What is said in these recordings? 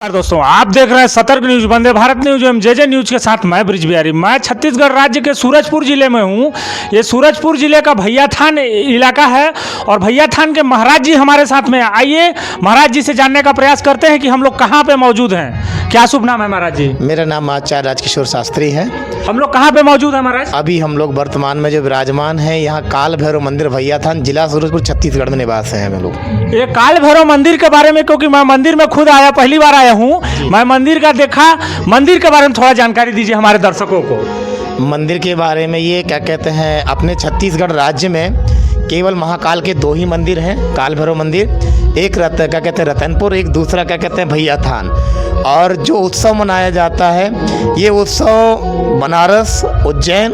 दोस्तों आप देख रहे हैं सतर्क न्यूज वंदे भारत न्यूज एवं जे न्यूज के साथ मैं ब्रिज बिहारी। मैं छत्तीसगढ़ राज्य के सूरजपुर जिले में हूँ। ये सूरजपुर जिले का भैया थान इलाका है और भैया थान के महाराज जी हमारे साथ में। आइए महाराज जी से जानने का प्रयास करते हैं कि हम लोग कहाँ पे मौजूद हैं। क्या शुभ नाम है महाराज जी? मेरा नाम आचार्य राजकिशोर शास्त्री है। हम लोग कहाँ पे मौजूद है महाराज? अभी हम लोग वर्तमान में जो विराजमान है यहाँ काल भैरव मंदिर भैया थान, जिला सूरजपुर, छत्तीसगढ़ में निवास है हम लोग। ये काल भैरव मंदिर के बारे में, क्योंकि मैं मंदिर में खुद आया, पहली बार आया हूँ, मैं मंदिर का देखा, मंदिर के बारे में थोड़ा जानकारी दीजिए हमारे दर्शकों को। मंदिर के बारे में ये क्या कहते हैं, अपने छत्तीसगढ़ राज्य में केवल महाकाल के दो ही मंदिर हैं। काल भैरव मंदिर एक क्या कहते हैं रतनपुर, एक दूसरा क्या कहते हैं भैया थान। और जो उत्सव मनाया जाता है ये उत्सव बनारस, उज्जैन,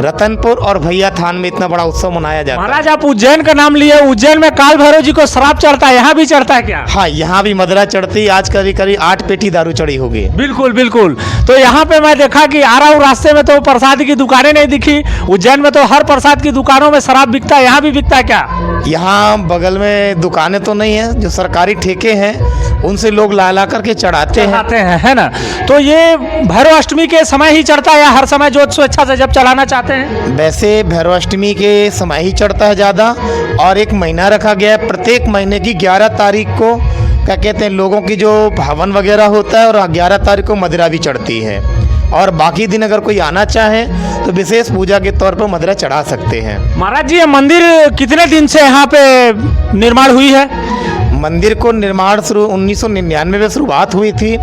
रतनपुर और भैया थान में इतना बड़ा उत्सव मनाया जाता है। महाराज आप उज्जैन का नाम लिए, उज्जैन में काल भैरव जी को शराब चढ़ता है, यहाँ भी चढ़ता है क्या? हाँ, यहाँ भी मदरा चढ़ती। आज करीब 8 पेटी दारू चढ़ी होगी। बिल्कुल बिल्कुल। तो यहाँ पे मैं देखा कि आ रहा हूँ, रास्ते में तो प्रसाद की दुकानें नहीं दिखी। उज्जैन में तो हर प्रसाद की दुकानों में शराब बिकता है, यहाँ भी बिकता है क्या? यहाँ बगल में दुकानें तो नहीं है, जो सरकारी ठेके हैं उनसे लोग ला करके चढ़ाते हैं, है ना। तो ये भैरव अष्टमी के समय ही चढ़ता है या हर समय जो स्वेच्छा से जब चलाना चाहते हैं? वैसे भैरव अष्टमी के समय ही चढ़ता है ज़्यादा, और एक महीना रखा गया है। प्रत्येक महीने की 11 तारीख को क्या कहते हैं लोगों की जो हवन वगैरह होता है, और 11 तारीख को मदिरा भी चढ़ती है। और बाकी दिन अगर कोई आना चाहे तो विशेष पूजा के तौर पर मदिरा चढ़ा सकते हैं। महाराज जी ये मंदिर कितने दिन से यहाँ पे निर्माण हुई है? मंदिर को निर्माण 1999 में शुरुआत हुई थी,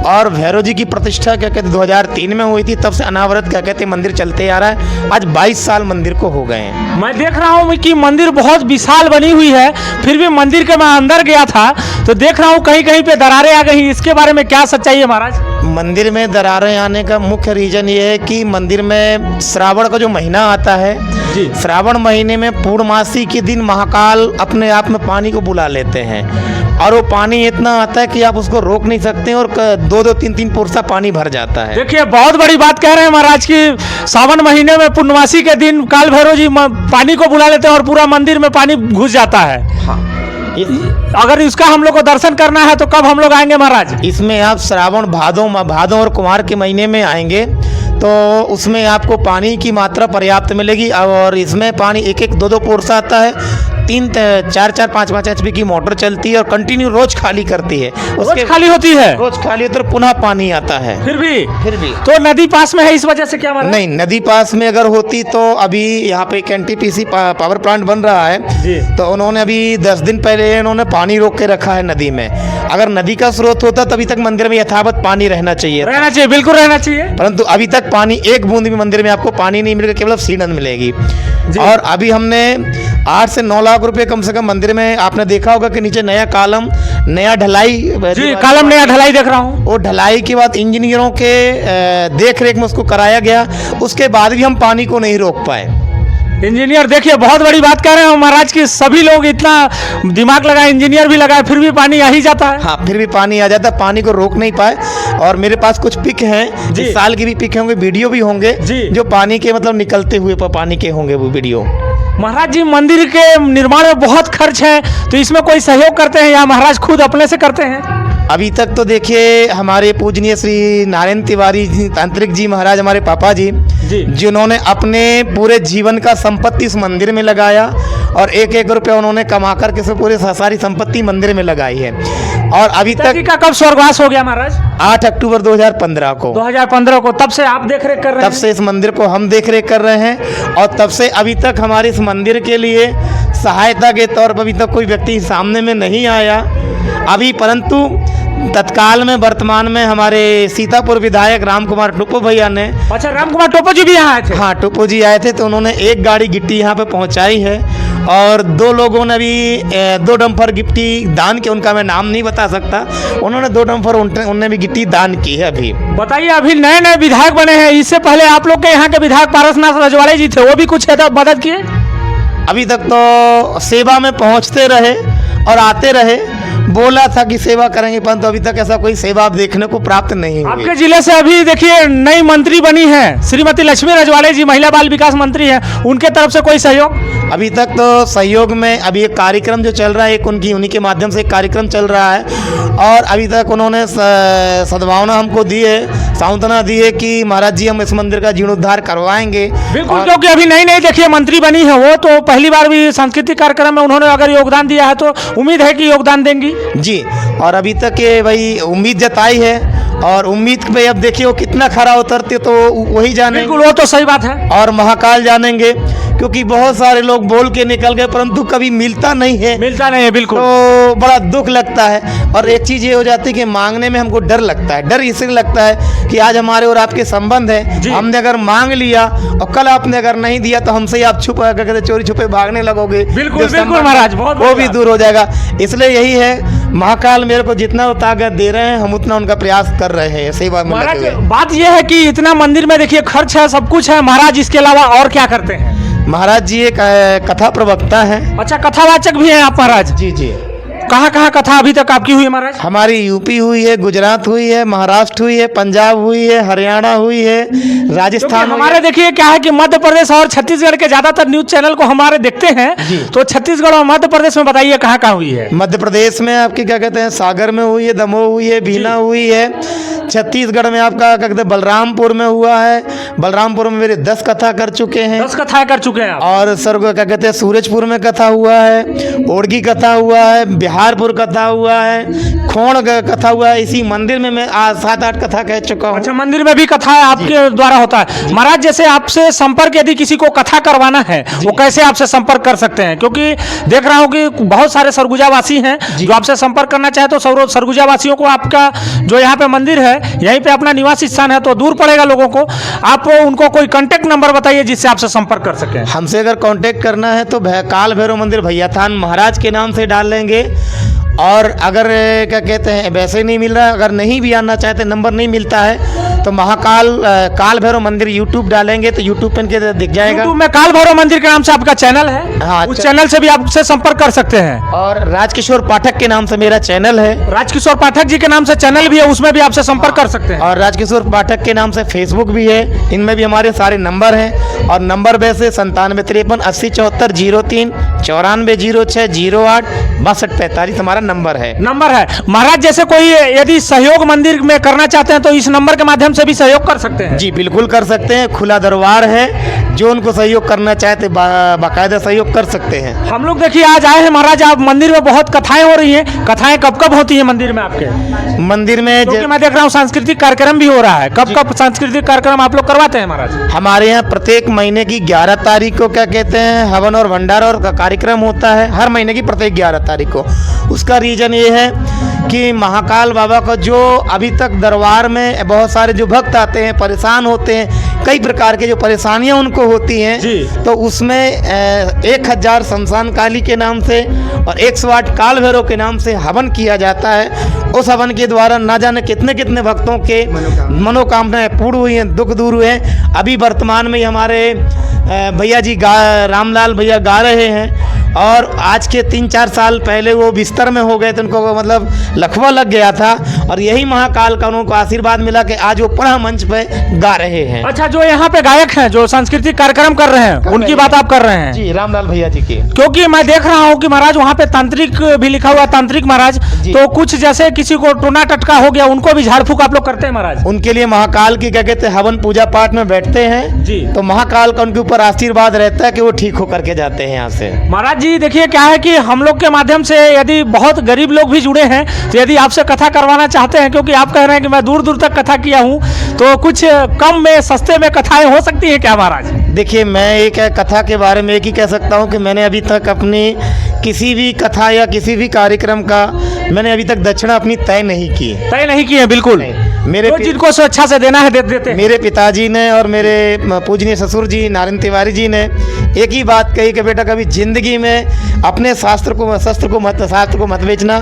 और भैरव जी की प्रतिष्ठा क्या कहते 2003 में हुई थी। तब से अनावरत क्या कहते मंदिर चलते आ रहा है। आज 22 साल मंदिर को हो गए हैं। मैं देख रहा हूँ कि मंदिर बहुत विशाल बनी हुई है, फिर भी मंदिर के मैं अंदर गया था तो देख रहा हूँ कहीं कहीं पे दरारें आ गई। इसके बारे में क्या सच्चाई है महाराज? मंदिर में दरारें आने का मुख्य रीजन ये है कि मंदिर में श्रावण का जो महीना आता है जी, श्रावण महीने में पूर्णमासी के दिन महाकाल अपने आप में पानी को बुला लेते हैं, और वो पानी इतना आता है कि आप उसको रोक नहीं सकते, और 2-2, 3-3 पोरसा पानी भर जाता है। देखिए बहुत बड़ी बात कह रहे हैं महाराज की सावन महीने में पूर्णमासी के दिन काल भैरव जी पानी को बुला लेते हैं और पूरा मंदिर में पानी घुस जाता है। हाँ, अगर इसका हम लोग को दर्शन करना है तो कब हम लोग आएंगे महाराज? इसमें आप श्रावण, भादों और कुमार के महीने में आएंगे तो उसमें आपको पानी की मात्रा पर्याप्त मिलेगी। और इसमें पानी 1-1, 2-2 पोरसा आता है। 3-4, 5-5 एचपी की मोटर चलती है और कंटिन्यू रोज खाली करती है। उसके खाली होती है, रोज खाली होती है, पुनः पानी आता है। फिर भी तो नदी पास में है, इस वजह से क्या महाराज? नहीं, नदी पास में अगर होती तो अभी यहाँ पे एक एनटीपीसी पावर प्लांट बन रहा है जी। तो उन्होंने अभी 10 दिन पहले उन्होंने पानी रोक के रखा है नदी में। अगर नदी का स्रोत होता तभी तक मंदिर में यथावत पानी रहना चाहिए, बिल्कुल रहना चाहिए। परंतु अभी तक पानी एक बूंद भी मंदिर में आपको पानी नहीं मिलेगा, केवल सीढ़न मिलेगी। और अभी हमने 8 से 9 लाख रुपए कम से कम मंदिर में, आपने देखा होगा कि नीचे नया कॉलम, नया ढलाई जी, कॉलम नया ढलाई देख रहा हूँ। वो ढलाई के बाद इंजीनियरों के देख रेख में उसको कराया गया, उसके बाद भी हम पानी को नहीं रोक पाए। इंजीनियर देखिए बहुत बड़ी बात कह रहे हैं महाराज की, सभी लोग इतना दिमाग लगाए, इंजीनियर भी लगाए, फिर भी पानी आ ही जाता है। हाँ, फिर भी पानी आ जाता है, पानी को रोक नहीं पाए। और मेरे पास कुछ पिक हैं, इस साल की भी पिक होंगे, वीडियो भी होंगे जो पानी के मतलब निकलते हुए पानी के होंगे वो वीडियो। महाराज जी मंदिर के निर्माण में बहुत खर्च है, तो इसमें कोई सहयोग करते हैं या महाराज खुद अपने से करते हैं? अभी तक तो देखिए हमारे पूजनीय श्री नारायण तिवारी जी, तांत्रिक जी महाराज, हमारे पापा जी, जिन्होंने अपने पूरे जीवन का संपत्ति इस मंदिर में लगाया, और 1-1 रुपया उन्होंने कमा कर के पूरे सारी संपत्ति मंदिर में लगाई है। और अभी तक का कब स्वर्गवास हो गया महाराज? 8 अक्टूबर 2015 को। 2015 को, तब से आप देख रेख कर रहे हैं? तब से इस मंदिर को हम देख रेख कर रहे हैं, और तब से अभी तक हमारे इस मंदिर के लिए सहायता के तौर पर अभी तक कोई व्यक्ति सामने में नहीं आया अभी। परंतु तत्काल में वर्तमान में हमारे सीतापुर विधायक राम कुमार टोपो भैया ने, अच्छा राम कुमार टोपो जी भी यहाँ आए थे? हाँ, टोपो जी आए थे, तो उन्होंने एक गाड़ी गिट्टी यहाँ पे पहुँचाई है, और 2 लोगों ने भी 2 डंपर गिट्टी दान के, उनका मैं नाम नहीं बता सकता, उन्होंने 2 डंपर उनने भी गिट्टी दान की है। अभी बताइए, अभी नए नए विधायक बने हैं, इससे पहले आप लोग के यहाँ के विधायक पारसनाथ रजवाड़े जी थे, वो भी कुछ मदद किए? अभी तक तो सेवा में पहुँचते रहे और आते रहे, बोला था कि सेवा करेंगे, परंतु अभी तक ऐसा कोई सेवा देखने को प्राप्त नहीं हुई। आपके जिले से अभी देखिए नई मंत्री बनी है श्रीमती लक्ष्मी रजवाड़े जी, महिला बाल विकास मंत्री है, उनके तरफ से कोई सहयोग? अभी तक तो सहयोग में अभी एक कार्यक्रम जो चल रहा है, एक उन्हीं के माध्यम से एक कार्यक्रम चल रहा है, और अभी तक उन्होंने सद्भावना हमको दी है, सांत्वना दी है कि महाराज जी हम इस मंदिर का जीर्णोद्धार करवाएंगे। बिल्कुल, क्योंकि अभी नई नई देखिए मंत्री बनी है वो, तो पहली बार भी सांस्कृतिक कार्यक्रम में उन्होंने अगर योगदान दिया है तो उम्मीद है कि योगदान देंगी जी। और अभी तक ये भाई उम्मीद जताई है, और उम्मीद पे अब देखिए वो कितना खरा उतरते तो वही जाने। बिल्कुल, वो तो सही बात है। और महाकाल जानेंगे, क्योंकि बहुत सारे लोग बोल के निकल गए परंतु कभी मिलता नहीं है, बिल्कुल, तो बड़ा दुख लगता है। और एक चीज़ ये हो जाती है कि मांगने में हमको डर लगता है। डर इसलिए लगता है कि आज हमारे और आपके संबंध है, हमने अगर मांग लिया और कल आपने अगर नहीं दिया तो हमसे ही आप छुपा कहते चोरी छुपे भागने लगोगे। बिल्कुल बिल्कुल महाराज, वो भी दूर हो जाएगा। इसलिए यही है, महाकाल मेरे को जितना वो ताकत दे रहे हैं हम उतना उनका प्रयास कर रहे हैं सेवा में लगे हुए। बात यह है कि इतना मंदिर में देखिए खर्च है, सब कुछ है, महाराज इसके अलावा और क्या करते हैं? महाराज जी एक कथा प्रवक्ता है। अच्छा, कथावाचक भी हैं आप महाराज? जी जी। कहाँ कहाँ कथा अभी तक आपकी हुई है महाराज? हमारी यूपी हुई है, गुजरात हुई है, महाराष्ट्र हुई है, पंजाब हुई है, हरियाणा हुई है, राजस्थान। हमारे देखिए क्या है कि मध्य प्रदेश और छत्तीसगढ़ के ज्यादातर न्यूज चैनल को हमारे देखते हैं, तो छत्तीसगढ़ और मध्य प्रदेश में बताइए कहाँ कहाँ हुई है? मध्य प्रदेश में आपकी क्या कहते हैं सागर में हुई है, दमोह हुई है, बीना हुई है। छत्तीसगढ़ में आपका क्या कहते हैं बलरामपुर में हुआ है। बलरामपुर में मेरे 10 कथा कर चुके हैं। 10 कथाएं कर चुके हैं आप। और सर क्या कहते हैं सूरजपुर में कथा हुआ है, ओड़गी कथा हुआ है, बिहारपुर कथा हुआ है, खोण कथा हुआ है। इसी मंदिर में मैं 7-8 कथा कह चुका हूँ। अच्छा, मंदिर में भी कथा आपके द्वारा होता है महाराज? जैसे आपसे संपर्क यदि किसी को कथा करवाना है वो कैसे आपसे संपर्क कर सकते हैं? क्योंकि देख रहा हूँ कि बहुत सारे सरगुजावासी हैं जो आपसे संपर्क करना चाहे, तो सरगुजावासियों को आपका जो यहाँ पे मंदिर है यहीं पे अपना निवास स्थान है तो दूर पड़ेगा लोगों को, आप उनको कोई कांटेक्ट नंबर बताइए जिससे आपसे संपर्क कर सकें। हमसे अगर कांटेक्ट करना है तो काल भैरव मंदिर भैया थान महाराज के नाम से डाल लेंगे। और अगर क्या कहते हैं वैसे नहीं मिल रहा है, अगर नहीं भी आना चाहते, नंबर नहीं मिलता है, तो महाकाल काल भैरव मंदिर यूट्यूब डालेंगे तो यूट्यूब पे दिख जाएगा। यूट्यूब में काल भैरव मंदिर के नाम से आपका चैनल है? हाँ, उस चैनल से भी आपसे संपर्क कर सकते हैं। और राजकिशोर पाठक के नाम से मेरा चैनल है। राजकिशोर पाठक जी के नाम से चैनल भी है, उसमें भी आपसे संपर्क कर सकते हैं। और राजकिशोर पाठक के नाम से फेसबुक भी है, इनमें भी हमारे सारे नंबर हैं। और नंबर वैसे 9753 80 74 03 94 06 08 62 45 हमारा नंबर है। महाराज, जैसे कोई यदि सहयोग मंदिर में करना चाहते हैं तो इस नंबर के माध्यम से भी सहयोग कर सकते हैं? जी बिल्कुल कर सकते हैं, खुला दरबार है, जो उनको सहयोग करना चाहते बाकायदा सहयोग कर सकते हैं। हम लोग देखिए आज आए हैं महाराज, आप मंदिर में बहुत कथाएं हो रही हैं, कथाएं कब कब होती हैं मंदिर में आपके? मंदिर में क्योंकि मैं देख रहा हूँ सांस्कृतिक कार्यक्रम भी हो रहा है, कब कब सांस्कृतिक कार्यक्रम आप लोग करवाते हैं महाराज? हमारे यहाँ प्रत्येक महीने की 11 तारीख को क्या कहते हैं हवन और भंडारा और कार्यक्रम होता है, हर महीने की प्रत्येक 11 तारीख को। उसका रीजन ये है कि महाकाल बाबा का जो अभी तक दरबार में बहुत सारे जो भक्त आते हैं परेशान होते हैं, कई प्रकार के जो परेशानियां उनको होती हैं, तो उसमें 1000 शमशान काली के नाम से और 108 काल भैरव के नाम से हवन किया जाता है। उस हवन के द्वारा ना जाने कितने कितने भक्तों के मनोकामनाएं पूर्ण हुई हैं, दुख दूर हुए हैं। अभी वर्तमान में हमारे भैया जी रामलाल भैया गा रहे हैं, और आज के 3-4 साल पहले वो बिस्तर में हो गए थे, उनको मतलब लकवा लग गया था, और यही महाकाल का उनको आशीर्वाद मिला कि आज वो पुनः मंच पे गा रहे हैं। अच्छा, जो यहाँ पे गायक हैं जो सांस्कृतिक कार्यक्रम कर रहे हैं उनकी बात आप कर रहे हैं? जी, रामलाल भैया जी की। क्योंकि मैं देख रहा हूँ कि महाराज वहाँ पे तांत्रिक भी लिखा हुआ, तांत्रिक महाराज, तो कुछ जैसे किसी को टोना टटका हो गया उनको भी झाड़ फूक आप लोग करते हैं महाराज? उनके लिए महाकाल की क्या कहते हैं हवन पूजा पाठ में बैठते हैं जी, तो महाकाल का उनके ऊपर आशीर्वाद रहता है कि वो ठीक होकर के जाते हैं यहाँ से। महाराज जी देखिए क्या है कि हम लोग के माध्यम से यदि बहुत गरीब लोग भी जुड़े हैं तो यदि आपसे कथा करवाना चाहते हैं, क्योंकि आप कह रहे हैं कि मैं दूर दूर तक कथा किया हूँ, तो कुछ कम में सस्ते में कथाएं हो सकती हैं क्या महाराज? देखिए, मैं एक कथा के बारे में एक ही कह सकता हूँ कि मैंने अभी तक अपनी किसी भी कथा या किसी भी कार्यक्रम का मैंने अभी तक दक्षिणा अपनी तय नहीं की है। बिल्कुल मेरे तो जिनको स्वेच्छा से देना है दे देते हैं। मेरे पिताजी ने और मेरे पूजनीय ससुर जी नारायण तिवारी जी ने एक ही बात कही कि बेटा कभी जिंदगी में अपने शास्त्र को मत बेचना,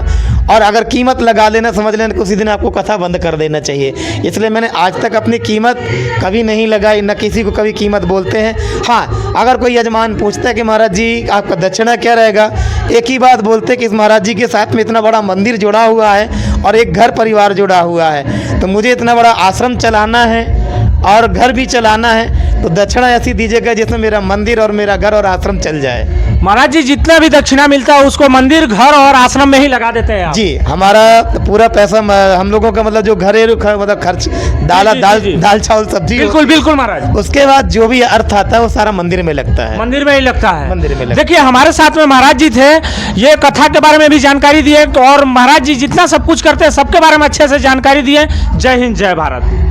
और अगर कीमत लगा लेना, समझ लेना कि उसी दिन आपको कथा बंद कर देना चाहिए। इसलिए मैंने आज तक अपनी कीमत कभी नहीं लगाई, न किसी को कभी कीमत बोलते हैं। हाँ, अगर कोई यजमान पूछता है कि महाराज जी आपका दक्षिणा क्या रहेगा, एक ही बात बोलते कि इस महाराज जी के साथ में इतना बड़ा मंदिर जुड़ा हुआ है और एक घर परिवार जुड़ा हुआ है, तो मुझे इतना बड़ा आश्रम चलाना है और घर भी चलाना है, तो दक्षिणा ऐसी दीजिएगा जिसमें मेरा मंदिर और मेरा घर और आश्रम चल जाए। महाराज जी जितना भी दक्षिणा मिलता है उसको मंदिर, घर और आश्रम में ही लगा देते हैं आप। जी, हमारा पूरा पैसा हम लोगों का मतलब जो घरेलू मतलब खर्च दाल चावल सब्जी, बिल्कुल बिल्कुल महाराज, उसके बाद जो भी अर्थ आता है वो सारा मंदिर में लगता है। मंदिर में ही लगता है। मंदिर में लगता है। देखिए हमारे साथ में महाराज जी थे, ये कथा के बारे में भी जानकारी दिए, और महाराज जी जितना सब कुछ करते हैं सबके बारे में अच्छे से जानकारी दिए। जय हिंद, जय भारत।